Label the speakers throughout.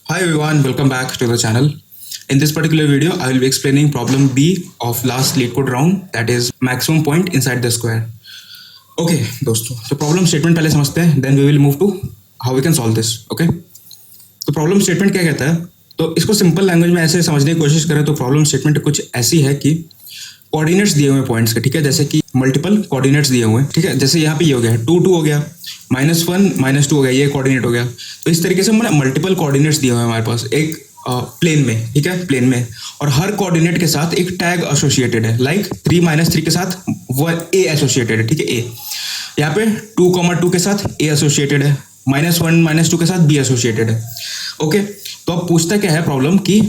Speaker 1: Hi everyone, welcome back to the channel. In this particular video, I will be explaining problem B of last lead code round, that is maximum point inside the square. Okay, दोस्तों, तो problem statement पहले समझते हैं, then we will move to how we can solve this. Okay, तो problem statement क्या कहता है? तो इसको सिंपल लैंग्वेज में ऐसे समझने की कोशिश करें तो प्रॉब्लम स्टेटमेंट कुछ ऐसी है कि कोऑर्डिनेट्स दिए हुए पॉइंट्स के, ठीक है, जैसे कि मल्टीपल कोऑर्डिनेट्स दिए हुए हैं, ठीक है, जैसे यहाँ पे ये हो गया 2 2 हो गया, -1 -2 हो गया, ये कोऑर्डिनेट हो गया. तो इस तरीके से मल्टीपल कोऑर्डिनेट्स दिए हुए हैं हमारे पास एक प्लेन में, ठीक है, प्लेन में, और हर कोऑर्डिनेट के साथ एक टैग एसोसिएटेड है, लाइक 3 - 3 के साथ वो ए एसोसिएटेड है, ठीक है, ए. यहाँ पे 2, 2 के साथ ए एसोसिएटेड है, -1 -2 के साथ बी एसोसिएटेड है. ओके, तो अब पूछता क्या है प्रॉब्लम कि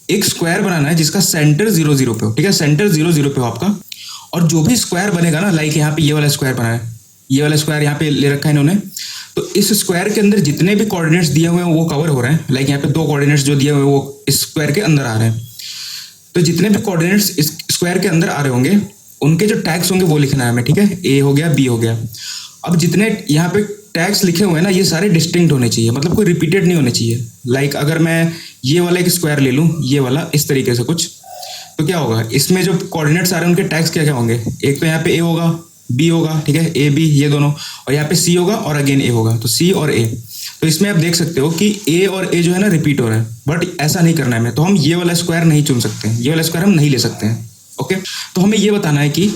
Speaker 1: एक स्क्वायर बनाना है जिसका सेंटर 0 0 पे हो, ठीक है, सेंटर 0 0 पे हो आपका, और जो भी स्क्वायर बनेगा ना, लाइक यहाँ पे ये वाला स्क्वायर बना है, ये वाला स्क्वायर यहाँ पे ले रखा है इन्होंने, तो इस स्क्वायर के अंदर जितने भी कोऑर्डिनेट्स दिए हुए हैं वो कवर हो रहे हैं. लाइक यहाँ पे 2 कोऑर्डिनेट्स जो दिए हुए हैं वो इस स्क्वायर के अंदर आ रहे हैं. तो जितने भी कोऑर्डिनेट्स इस स्क्वायर के अंदर आ रहे होंगे उनके जो टैग्स होंगे वो लिखना है हमें, ठीक है, ए हो गया, बी हो गया. अब जितने यहाँ पे टैग्स लिखे हुए हैं ना, ये सारे डिस्टिंक्ट होने चाहिए, मतलब कोई रिपीटेड नहीं होने चाहिए. लाइक अगर मैं ये वाला एक स्क्वायर ले लूँ, ये वाला इस तरीके से कुछ, तो क्या होगा, इसमें जो कोऑर्डिनेट्स आ रहे हैं उनके टैग्स क्या क्या होंगे? एक तो यहाँ पे ए होगा, बी होगा, ठीक है, ए बी ये दोनों, और यहाँ पे सी होगा और अगेन ए होगा, तो सी और ए. तो इसमें आप देख सकते हो कि ए और ए जो है ना रिपीट हो रहा है, बट ऐसा नहीं करना है हमें. तो हम ये वाला स्क्वायर नहीं चुन सकते, ये वाला स्क्वायर हम नहीं ले सकते हैं. ओके, तो हमें ये बताना है कि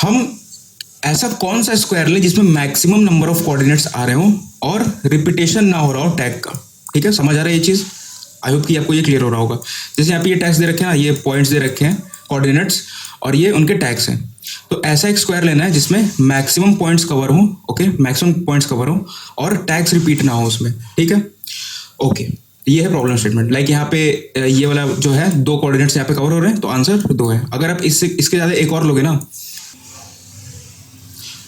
Speaker 1: हम ऐसा कौन सा स्क्वायर लें जिसमें मैक्सिमम नंबर ऑफ कोऑर्डिनेट्स आ रहे हों और रिपीटेशन ना हो रहा हो टैग का. ठीक है, समझ आ रहा है ये चीज़? आई होप कि आपको ये क्लियर हो रहा होगा. जैसे यहाँ पे ये टैग्स दे रखे हैं ना, ये पॉइंट्स दे रखे हैं कोऑर्डिनेट्स, और ये उनके टैग्स हैं. तो ऐसा एक स्क्वायर लेना है जिसमें मैक्सिमम पॉइंट्स कवर हो, ओके, मैक्सिमम पॉइंट्स कवर हो और टैग्स रिपीट ना हो उसमें. ठीक है, ओके, ये है प्रॉब्लम स्टेटमेंट. लाइक यहाँ पे ये वाला जो है 2 कोऑर्डिनेट्स यहाँ पे कवर हो रहे हैं, तो आंसर 2 है. अगर आप इसके ज़्यादा एक और लोगे ना,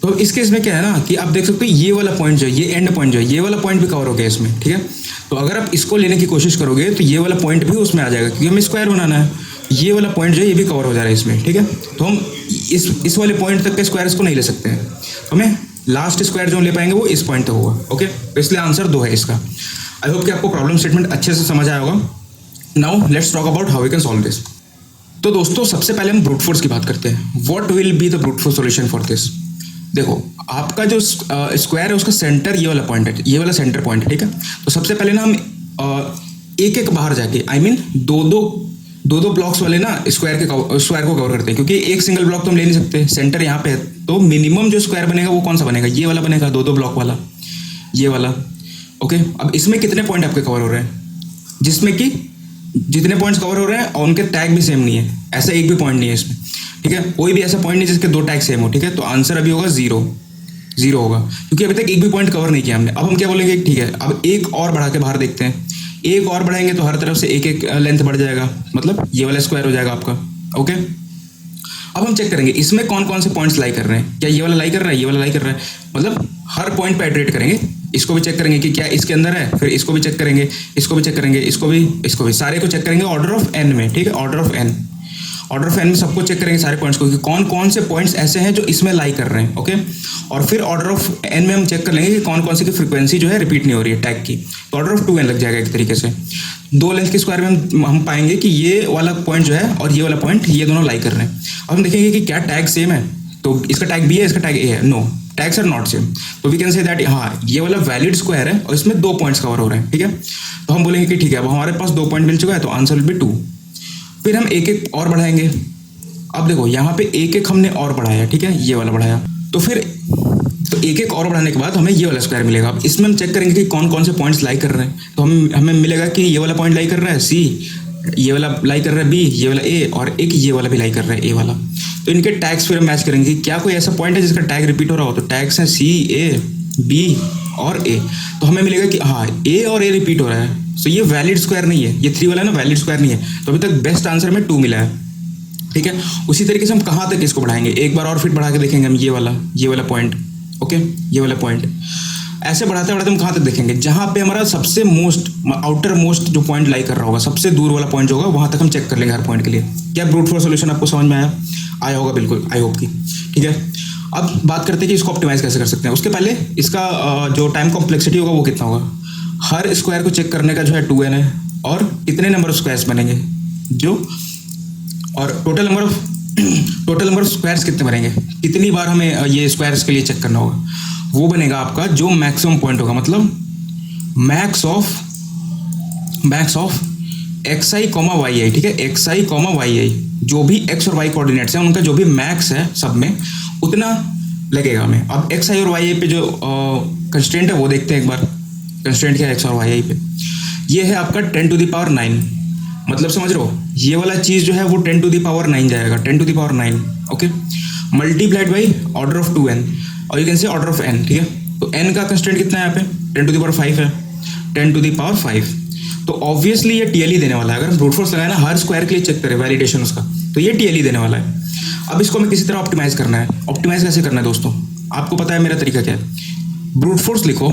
Speaker 1: तो इस केस में क्या है ना कि आप देख सकते हो ये वाला पॉइंट जो है, ये एंड पॉइंट जो है, ये वाला पॉइंट भी कवर हो गया इसमें. ठीक है, तो अगर आप इसको लेने की कोशिश करोगे तो ये वाला पॉइंट भी उसमें आ जाएगा, क्योंकि हमें स्क्वायर बनाना है. ये वाला पॉइंट जो है ये भी कवर हो जा रहा है इसमें. ठीक है, तो हम इस वाले पॉइंट तक के स्क्वायर्स को नहीं ले सकते हैं. हमें लास्ट स्क्वायर जो ले पाएंगे वो इस पॉइंट तक होगा. ओके, तो इसलिए आंसर 2 है इसका. आई होप कि आपको प्रॉब्लम स्टेटमेंट अच्छे से समझ आया होगा. Now let's talk about how we can solve this. तो दोस्तों, सबसे पहले हम ब्रूट फोर्स की बात करते हैं. What will be the brute force solution for this? देखो, आपका जो स्क्वायर है उसका सेंटर ये वाला पॉइंट है, ये वाला सेंटर पॉइंट है. ठीक है, तो सबसे पहले ना हम एक एक बाहर जाके, आई मीन दो ब्लॉक्स वाले ना स्क्वायर को कवर करते हैं, क्योंकि एक सिंगल ब्लॉक तो हम ले नहीं सकते. सेंटर यहाँ पे है, तो मिनिमम जो स्क्वायर बनेगा वो कौन सा बनेगा? ये वाला बनेगा, 2 ब्लॉक वाला, ये वाला. ओके, अब इसमें कितने पॉइंट आपके कवर हो रहे हैं? जिसमें कि जितने पॉइंट्स कवर हो रहे हैं और उनके टैग भी सेम नहीं है, ऐसा एक भी पॉइंट नहीं है इसमें. ठीक है, कोई भी ऐसा पॉइंट नहीं जिसके 2 टैग सेम हो. ठीक है, तो आंसर अभी होगा 0 होगा, क्योंकि अभी तक एक भी पॉइंट कवर नहीं किया हमने. अब हम क्या बोलेंगे, ठीक है, अब एक और बढ़ा के बाहर देखते हैं. एक और बढ़ाएंगे तो हर तरफ से एक एक लेंथ बढ़ जाएगा, मतलब ये वाला स्क्वायर हो जाएगा आपका. ओके, अब हम चेक करेंगे इसमें कौन कौन से पॉइंट्स लाई कर रहे हैं. क्या ये वाला लाई कर रहा है, ये वाला लाई कर रहा है, मतलब हर पॉइंट पे इटरेट करेंगे. इसको भी चेक करेंगे कि क्या इसके अंदर है, फिर इसको भी चेक करेंगे, इसको भी चेक करेंगे, इसको भी, सारे को चेक करेंगे ऑर्डर ऑफ n में. ठीक है, ऑर्डर ऑफ n में सबको चेक करेंगे, सारे पॉइंट्स को, कि कौन कौन से पॉइंट्स ऐसे हैं जो इसमें लाई कर रहे हैं. ओके, और फिर ऑर्डर ऑफ n में हम चेक कर लेंगे कि कौन कौन सी की फ्रीक्वेंसी जो है रिपीट नहीं हो रही है टैग की. तो ऑर्डर ऑफ 2n लग जाएगा एक तरीके से. 2 लेंथ के स्क्वायर में हम पाएंगे कि ये वाला पॉइंट जो है और ये वाला पॉइंट, ये दोनों लाई कर रहे हैं. अब हम देखेंगे कि क्या टैग सेम है. तो इसका टैग b है, इसका टैग a है. No, tags are not same. तो वी कैन से दैट हाँ, ये वाला वैलिड स्क्वायर है और इसमें 2 पॉइंट्स कवर हो रहे हैं. ठीक है, तो हम बोलेंगे कि ठीक है, अब हमारे पास 2 पॉइंट मिल चुका है, तो आंसर विल बी 2. फिर हम एक एक और बढ़ाएंगे. अब देखो यहाँ पे एक एक हमने और बढ़ाया, ठीक है, ये वाला बढ़ाया, तो फिर एक एक और बढ़ाने के बाद हमें ये वाला स्क्वायर मिलेगा. अब इसमें हम चेक करेंगे कि कौन कौन से पॉइंट्स लाई कर रहे हैं. तो हमें मिलेगा कि ये वाला पॉइंट लाई कर रहा है सी, ये वाला लाई कर रहा है बी, ये वाला ए, और एक ये वाला भी लाई कर रहा है ए वाला. तो इनके टैग्स फिर हम मैच करेंगे. क्या कोई ऐसा पॉइंट है जिसका टैग रिपीट हो रहा हो? तो टैग्स हैं सी, ए, बी और ए. तो हमें मिलेगा कि हाँ, ए और ए रिपीट हो रहा है. तो ये वैलिड स्क्वायर नहीं है, ये 3 वाला ना वैलिड स्क्वायर नहीं है. तो अभी तक बेस्ट आंसर में 2 मिला है. ठीक है, उसी तरीके से हम कहाँ तक इसको बढ़ाएंगे, एक बार और फिर बढ़ा के देखेंगे हम ये वाला पॉइंट. ओके, ये वाला पॉइंट ऐसे बढ़ाते बढ़ाते हम कहाँ तक देखेंगे, जहाँ पे हमारा सबसे आउटर मोस्ट जो पॉइंट लाई कर रहा होगा, सबसे दूर वाला पॉइंट जो होगा, वहाँ तक हम चेक कर लेंगे हर पॉइंट के लिए. क्या ब्रूट फोर्स सॉल्यूशन आपको समझ में आया होगा? बिल्कुल, आई होप की. ठीक है, अब बात करते हैं कि इसको ऑप्टिमाइज कैसे कर सकते हैं. उसके पहले इसका जो टाइम कॉम्प्लेक्सिटी होगा वो कितना होगा. हर स्क्वायर को चेक करने का जो है 2n है, और कितने नंबर ऑफ स्क्वायर्स बनेंगे जो, और टोटल नंबर ऑफ स्क्वायर्स कितने बनेंगे, कितनी बार हमें ये स्क्वायर्स के लिए चेक करना होगा, वो बनेगा आपका जो मैक्सिमम पॉइंट होगा, मतलब max of x i comma y i, ठीक है, x i comma y i, जो भी एक्स और वाई कोऑर्डिनेट्स हैं उनका जो भी मैक्स है सब में उतना लगेगा हमें। अब एक्स आई और वाई आई पे जो कंस्ट्रेंट है वो देखते हैं एक बार। कंस्ट्रेंट क्या है एक्स और वाई आई पे, ये है आपका 10⁹, मतलब समझ रहे हो, ये वाला चीज़ जो है वो 10⁹ जाएगा, 10⁹, okay, multiplied by order of 2n, और you can say order of n, ठीक है। तो n का कंस्ट्रेंट कितना है यहाँ पे 10⁵ है, 10⁵, तो ऑब्वियसली ये TLE देने वाला है। अगर हम ब्रूट फोर्स लगाए ना हर स्क्वायर के लिए चेक करें वैलिडेशन उसका, तो ये TLE देने वाला है। अब इसको हमें किसी तरह ऑप्टिमाइज करना है। ऑप्टिमाइज कैसे करना है दोस्तों, आपको पता है मेरा तरीका क्या है। ब्रूट फोर्स लिखो,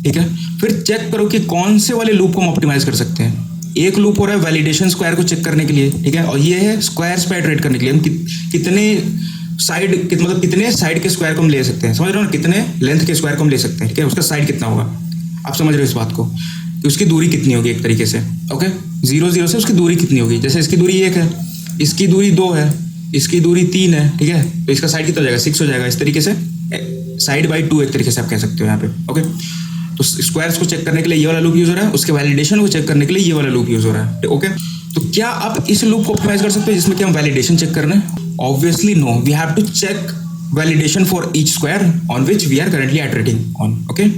Speaker 1: ठीक है, फिर चेक करो कि कौन से वाले लूप को हम ऑप्टिमाइज कर सकते हैं। एक लूप हो रहा है वैलिडेशन स्क्वायर को चेक करने के लिए, ठीक है, और ये है स्क्वायर्स पे इटरेट करने के लिए हम कितने साइड के स्क्वायर को हम ले सकते हैं, समझ रहे हो ना, कितने लेंथ के स्क्वायर को हम ले सकते हैं, ठीक है, उसका साइड कितना होगा, आप समझ रहे हो इस बात को, कि उसकी दूरी कितनी होगी एक तरीके से, ओके, 0 0 से उसकी दूरी कितनी होगी। जैसे इसकी दूरी 1 है, इसकी दूरी 2 है, इसकी दूरी 3 है, ठीक है, तो इसका साइड कितना हो जाएगा 6 हो जाएगा। इस तरीके से साइड बाई 2 एक तरीके से आप कह सकते हो यहाँ पे, ओके। तो स्क्वायर्स को चेक करने के लिए ये वाला लूप यूज हो रहा है, उसके वैलिडेशन को चेक करने के लिए ये वाला लूप यूज हो रहा है, ओके। तो क्या आप इस लूप को ऑप्टिमाइज कर सकते हो जिसमें कि हम वैलिडेशन चेक करना है? Obviously no, we have to check validation for each square on which we are currently iterating on, okay.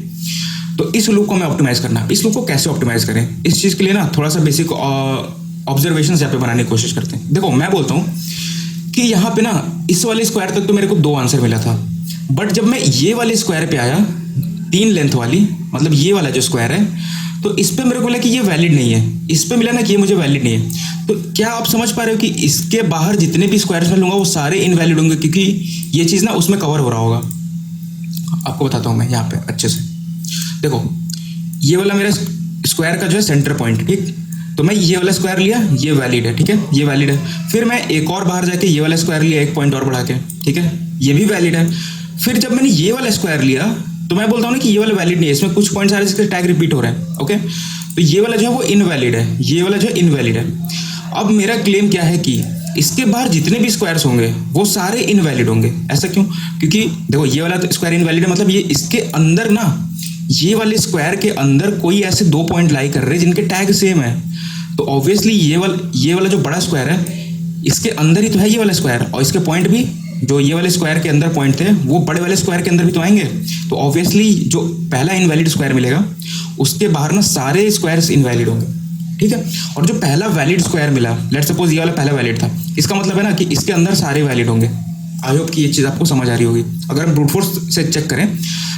Speaker 1: तो इस लूप को हमें ऑप्टिमाइज करना है। इस लूप को कैसे ऑप्टिमाइज करें, इस चीज़ के लिए ना थोड़ा सा बेसिक ऑब्जर्वेशन यहाँ पे बनाने की कोशिश करते हैं। देखो मैं बोलता हूँ कि यहाँ पे ना इस वाले स्क्वायर तक तो मेरे को 2 आंसर मिला था, बट जब मैं ये वाले स्क्वायर पे आया 3 लेंथ वाली, मतलब ये वाला जो स्क्वायर है, तो इस पे मेरे को लगा कि ये वैलिड नहीं है, इस पे मिला ना कि ये मुझे वैलिड नहीं है। तो क्या आप समझ पा रहे हो कि इसके बाहर जितने भी स्क्वायर्स मैं लूँगा वो सारे इनवैलिड होंगे, क्योंकि ये चीज़ ना उसमें कवर हो रहा होगा। आपको बताता हूँ मैं यहाँ पे अच्छे से। देखो ये वाला मेरा स्क्वायर का जो है सेंटर पॉइंट, ठीक, तो मैं ये वाला स्क्वायर लिया, ये वैलिड है, ठीक है, ये वैलिड है। फिर मैं एक और बाहर जाके ये वाला स्क्वायर लिया 1 पॉइंट और बढ़ा के, ठीक है, ये भी वैलिड है। फिर जब मैंने ये वाला स्क्वायर लिया तो मैं बोलता हूँ ना कि ये वाला वैलिड नहीं है, इसमें कुछ पॉइंट्स आ रहे हैं जिसके टैग रिपीट हो रहे हैं, ओके। तो ये वाला जो है वो इनवैलिड है, ये वाला जो है इनवैलिड है। अब मेरा क्लेम क्या है कि इसके बाहर जितने भी स्क्वायर्स होंगे वो सारे इनवैलिड होंगे। ऐसा क्यों? क्योंकि देखो ये वाला स्क्वायर इनवैलिड है, मतलब ये इसके अंदर ना, ये वाले स्क्वायर के अंदर कोई ऐसे 2 पॉइंट लाई कर रहे हैं जिनके टैग सेम है। तो ऑब्वियसली ये वाला जो बड़ा स्क्वायर है इसके अंदर ही तो है ये वाला स्क्वायर, और इसके पॉइंट भी जो ये वाले स्क्वायर के अंदर पॉइंट थे वो बड़े वाले स्क्वायर के अंदर भी तो आएंगे। तो ऑब्वियसली जो पहला इनवैलिड स्क्वायर मिलेगा उसके बाहर ना सारे स्क्वायर्स इनवैलिड होंगे, ठीक है। और जो पहला वैलिड स्क्वायर मिला, लेट्स सपोज ये वाला पहला वैलिड था, इसका मतलब है ना कि इसके अंदर सारे वैलिड होंगे। आई होप कि ये चीज़ आपको समझ आ रही होगी। अगर हम ब्रूट फोर्स से चेक करें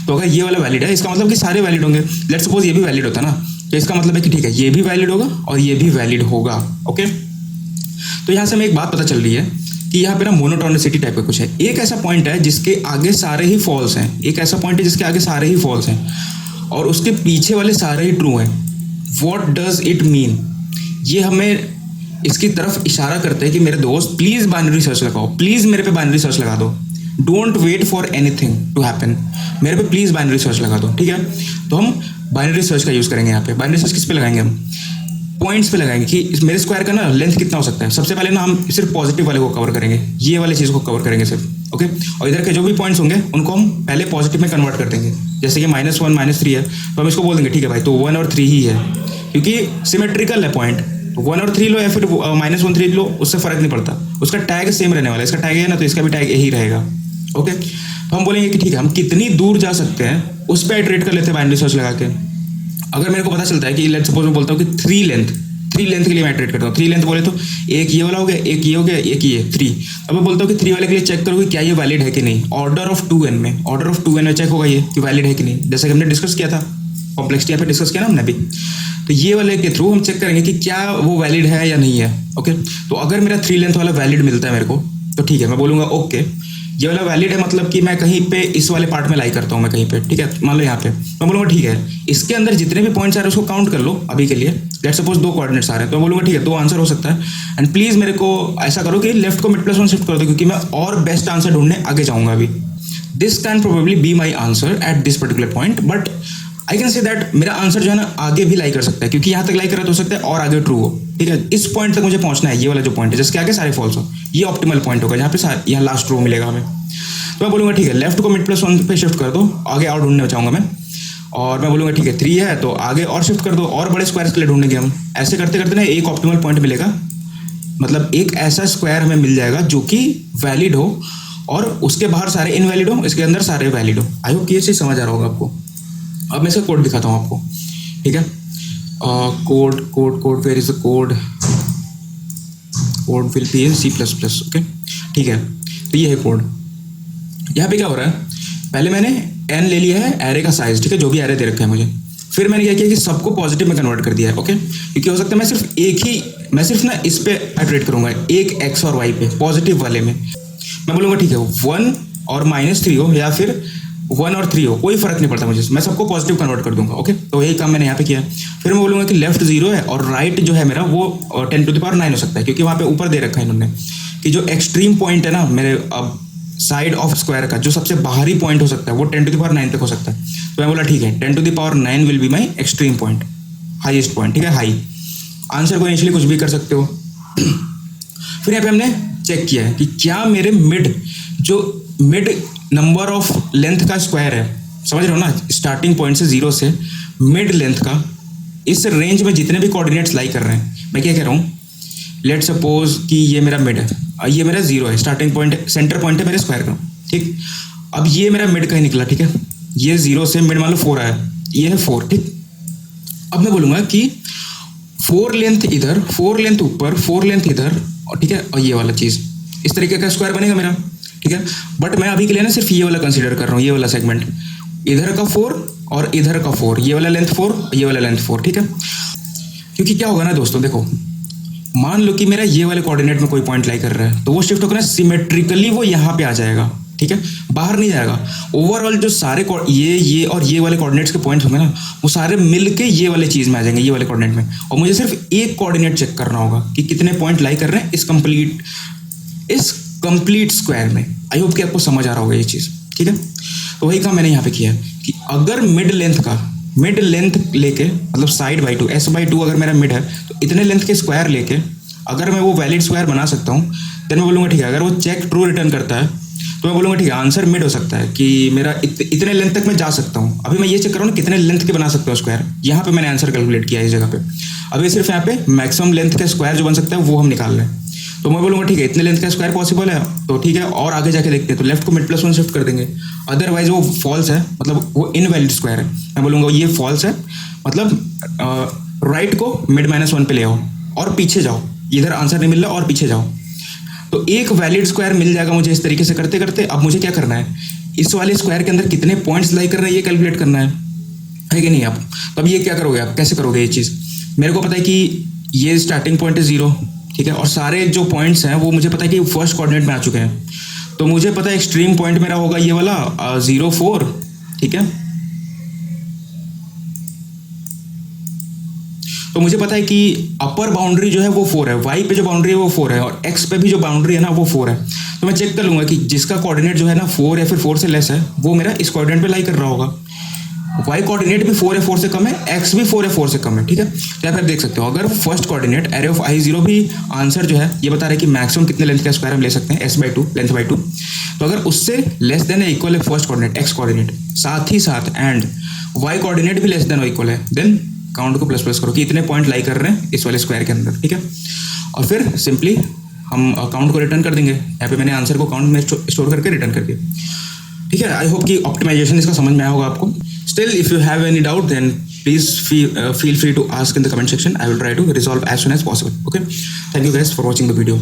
Speaker 1: तो अगर ये वाला वैलिड है इसका मतलब कि सारे वैलिड होंगे। लेट्स सपोज ये भी वैलिड होता ना, तो इसका मतलब है कि ठीक है ये भी वैलिड होगा और ये भी वैलिड होगा, ओके। तो यहाँ से हमें एक बात पता चल रही है कि यहाँ पे ना मोनोटोनिसिटी टाइप का कुछ है। एक ऐसा पॉइंट है जिसके आगे सारे ही फॉल्स हैं, एक ऐसा पॉइंट है जिसके आगे सारे ही फॉल्स हैं और उसके पीछे वाले सारे ही ट्रू हैं। What does it mean? ये हमें इसकी तरफ इशारा करते हैं कि मेरे दोस्त प्लीज़ बाइनरी सर्च लगाओ, प्लीज़ मेरे पे बाइनरी सर्च लगा दो, don't wait for anything to happen, मेरे पे प्लीज़ बाइनरी सर्च लगा दो, ठीक है। तो हम बाइनरी सर्च का यूज़ करेंगे यहाँ पे। बाइनरी सर्च किस पे लगाएंगे? हम पॉइंट्स पे लगाएंगे कि मेरे स्क्वायर का ना लेंथ कितना हो सकता है। सबसे पहले ना हम सिर्फ पॉजिटिव वाले को कवर करेंगे, ये वाले चीज़ को कवर करेंगे सिर्फ, ओके। और इधर के जो भी पॉइंट्स होंगे उनको हम पहले पॉजिटिव में कन्वर्ट कर देंगे। जैसे कि -1 -3 है तो हम इसको बोल देंगे ठीक है भाई तो 1 और 3 ही है, क्योंकि सिमेट्रिकल है पॉइंट। 1 और 3 लो या फिर -1 3 लो, उससे फ़र्क नहीं पड़ता, उसका टैग सेम रहने वाला है। इसका टैग है ना तो इसका भी टैग यही रहेगा, ओके। तो हम बोलेंगे कि ठीक है हम कितनी दूर जा सकते हैं उस पर इटरेट कर लेते हैं बाइनरी सर्च लगा के। अगर मेरे को पता चलता है कि लेट्स सपोज मैं बोलता हूँ कि 3 लेंथ के लिए मैं इटरेट करता हूँ। 3 लेंथ बोले तो एक ये वाला हो गया, एक ये हो गया, एक ये 3। अब मैं बोलता हूँ कि 3 वाले के लिए चेक करो कि क्या ये वैलिड है कि नहीं। ऑर्डर ऑफ 2n में चेक होगा ये कि वैलिड है कि नहीं, जैसे कि हमने डिस्कस किया था, कॉम्प्लेक्सिटी यहाँ पे डिस्कस किया ना हमने अभी। तो ये वाले के थ्रू हम चेक करेंगे कि क्या वो वैलिड है या नहीं है, ओके। तो अगर मेरा 3 लेंथ वाला वैलिड मिलता है मेरे को तो ठीक है, मैं बोलूँगा ओके ये वाला वैलिड है, मतलब कि मैं कहीं पे इस वाले पार्ट में लाई करता हूँ मैं कहीं पे, ठीक है। मान लो यहाँ पे मैं बोलूँगा ठीक है इसके अंदर जितने भी पॉइंट्स आ रहे हैं उसको काउंट कर लो अभी के लिए। लेट्स सपोज 2 कोऑर्डिनेट्स आ रहे हैं तो मैं बोलूँगा ठीक है 2 आंसर हो सकता है। एंड प्लीज़ मेरे को ऐसा करो कि लेफ्ट को mid+1 शिफ्ट कर दो, क्योंकि मैं और बेस्ट आंसर ढूंढने आगे जाऊँगा अभी। This can probably be my answer at this particular point, but I can say that मेरा आंसर जो है ना आगे भी लाई कर सकता है, क्योंकि यहाँ तक लाई करा तो हो सकता है और आगे ट्रू हो, ठीक है। इस पॉइंट तक मुझे पहुंचना है, ये वाला जो पॉइंट है जिसके आगे सारे फॉल्स हो, ये ऑप्टिमल पॉइंट होगा जहाँ पे यहाँ लास्ट रो मिलेगा हमें। तो मैं बोलूँगा ठीक है लेफ्ट को मिड प्लस 1 पे शिफ्ट कर दो, आगे और ढूंढने चाहूँगा मैं, और मैं बोलूँगा ठीक है 3 है तो आगे और शिफ्ट कर दो, और बड़े स्क्वायर्स के लिए ढूंढेंगे हम। ऐसे करते करते ना एक ऑप्टिमल पॉइंट मिलेगा, मतलब एक ऐसा स्क्वायर हमें मिल जाएगा जो कि वैलिड हो और उसके बाहर सारे इनवैलिड हो, इसके अंदर सारे वैलिड हो। आई होप ये चीज़ समझ आ रहा होगा आपको। अब मैं इसका कोड दिखाता हूँ आपको, ठीक है। Code code code where is the code, code will be in C++, okay, ठीक है। तो ये है कोड। यहाँ पे क्या हो रहा है, पहले मैंने n ले लिया है एरे का साइज, ठीक है, जो भी एरे दे रखा है मुझे। फिर मैंने क्या किया कि सबको पॉजिटिव में कन्वर्ट कर दिया है, ओके, क्योंकि हो सकता है मैं सिर्फ ना इस पे इटरेट करूंगा, एक x और y पे पॉजिटिव वाले में। मैं बोलूँगा ठीक है 1 और -3 हो या फिर 1 और 3 हो, कोई फर्क नहीं पड़ता मुझे, मैं सबको पॉजिटिव कन्वर्ट कर दूंगा, ओके। तो यही काम मैंने यहाँ पे किया। फिर मैं बोलूँगा कि लेफ्ट 0 है और राइट जो है मेरा वो 10⁻9 हो सकता है, क्योंकि वहाँ पे ऊपर दे रखा है इन्होंने कि जो एक्सट्रीम पॉइंट है ना मेरे साइड ऑफ स्क्वायर का, जो सबसे बाहरी पॉइंट हो सकता है वो 10⁻9 तक हो सकता है। तो मैं बोला ठीक है 10⁻9 will be my extreme point, highest point, ठीक है, हाई। आंसर को इनिशियली कुछ भी कर सकते हो। फिर यहाँ पे हमने चेक किया है कि क्या मेरे मिड नंबर ऑफ लेंथ का स्क्वायर है, समझ रहे हो ना, स्टार्टिंग पॉइंट से 0 से मिड लेंथ का, इस रेंज में जितने भी कोऑर्डिनेट्स लाई कर रहे हैं। मैं क्या कह रहा हूँ, लेट सपोज कि ये मेरा मिड है, ये मेरा 0 है, स्टार्टिंग पॉइंट सेंटर पॉइंट है मेरे स्क्वायर का, ठीक। अब ये मेरा मिड का ही निकला, ठीक है, ये 0 से मिड मान लो 4 आया, ये है 4, ठीक। अब मैं बोलूँगा कि 4 लेंथ इधर, 4 लेंथ ऊपर, 4 लेंथ इधर, और ठीक है, और ये वाला चीज़ इस तरीके का स्क्वायर बनेगा मेरा, ठीक है। बट मैं अभी के लिए ना सिर्फ ये वाला कंसीडर कर रहा हूँ, ये वाला सेगमेंट, इधर का 4 और इधर का 4, ये वाला लेंथ 4, ये वाला लेंथ 4, ठीक है। क्योंकि क्या होगा ना दोस्तों, देखो मान लो कि मेरा ये वाले कोऑर्डिनेट में कोई पॉइंट लाई कर रहा है, तो वो शिफ्ट होकर ना सिमेट्रिकली वो यहाँ पे आ जाएगा, ठीक है, बाहर नहीं जाएगा। ओवरऑल जो सारे ये और ये वाले कोऑर्डिनेट्स के पॉइंट्स होंगे ना, वो सारे मिल के ये वाले चीज़ में आ जाएंगे, ये वाले कोऑर्डिनेट में। और मुझे सिर्फ एक कोऑर्डिनेट चेक करना होगा कि कितने पॉइंट लाई कर रहे हैं इस कंप्लीट स्क्वायर में। आई होप कि आपको समझ आ रहा होगा ये चीज़, ठीक है। तो वही काम मैंने यहाँ पे किया कि अगर मिड लेंथ लेके, मतलब साइड बाई 2 S/2 अगर मेरा मिड है, तो इतने लेंथ के स्क्वायर लेके अगर मैं वो वैलिड स्क्वायर बना सकता हूँ, देन मैं बोलूँगा ठीक है, अगर वो चेक ट्रू रिटर्न करता है तो मैं बोलूँगा ठीक है आंसर मिड हो सकता है कि मेरा इतने लेंथ तक मैं जा सकता हूँ। अभी मैं ये चेक कर रहा हूँ कितने लेंथ के बना सकता हूँ स्क्वायर, यहाँ पे मैंने आंसर कैलकुलेट किया इस जगह पे। अभी सिर्फ यहाँ पे मैक्सिमम लेंथ का स्क्वायर जो बन सकता है वो हम निकाल रहे हैं। तो मैं बोलूँगा ठीक है इतने लेंथ का स्क्वायर पॉसिबल है, तो ठीक है, और आगे जाके देखते हैं, तो लेफ्ट को मिड प्लस 1 शिफ्ट कर देंगे, अदरवाइज वो फॉल्स है, मतलब वो इनवैलिड स्क्वायर है। मैं बोलूँगा ये फॉल्स है, मतलब राइट को मिड -1 पे ले आओ और पीछे जाओ, इधर आंसर नहीं मिल रहा और पीछे जाओ, तो एक वैलिड स्क्वायर मिल जाएगा मुझे। इस तरीके से करते करते अब मुझे क्या करना है, इस वाले स्क्वायर के अंदर कितने पॉइंट्स लाई कर रहे हैं ये कैलकुलेट करना है कि नहीं आप। तो अब ये क्या करोगे आप, कैसे करोगे ये चीज़। मेरे को पता है कि ये स्टार्टिंग पॉइंट है 0, ठीक है, और सारे जो पॉइंट्स हैं वो मुझे पता है कि फर्स्ट कोऑर्डिनेट में आ चुके हैं। तो मुझे पता है एक्सट्रीम पॉइंट मेरा होगा ये वाला 0 4, ठीक है। तो मुझे पता है कि अपर बाउंड्री जो है वो 4 है, वाई पे जो बाउंड्री है वो 4 है, और एक्स पे भी जो बाउंड्री है ना वो 4 है। तो मैं चेक कर लूँगा कि जिसका कोऑर्डिनेट जो है ना 4 या फिर 4 से लेस है वो मेरा इस कोऑर्डिनेट पे लाई कर रहा होगा। वाई कोऑर्डिनेट भी 4 या 4 से कम है, एक्स भी 4 या 4 से कम है, ठीक है। तो आप देख सकते हो अगर first coordinate array of I0 भी आंसर जो है ये बता रहा है कि मैक्सिमम कितने लेंथ का स्क्वायर हम ले सकते हैं S/2, लेंथ बाई 2। तो अगर उससे लेस देन है इक्वल है फर्स्ट कोऑर्डिनेट एक्स कोऑर्डिनेट, साथ ही साथ एंड वाई कोऑर्डिनेट भी लेस देन और इक्वल है, देन काउंट को प्लस करो कि इतने पॉइंट लाई कर रहे हैं इस वाले स्क्वायर के अंदर, ठीक है। और फिर सिंपली हम काउंट को रिटर्न कर देंगे। यहाँ पे मैंने आंसर को काउंट में स्टोर करके रिटर्न कर दिया, ठीक है। आई होप कि ऑप्टिमाइजेशन इसका समझ में आया होगा आपको। Still if you have any doubt then please feel free to ask in the comment section. I will try to resolve as soon as possible. Okay, thank you guys for watching the video.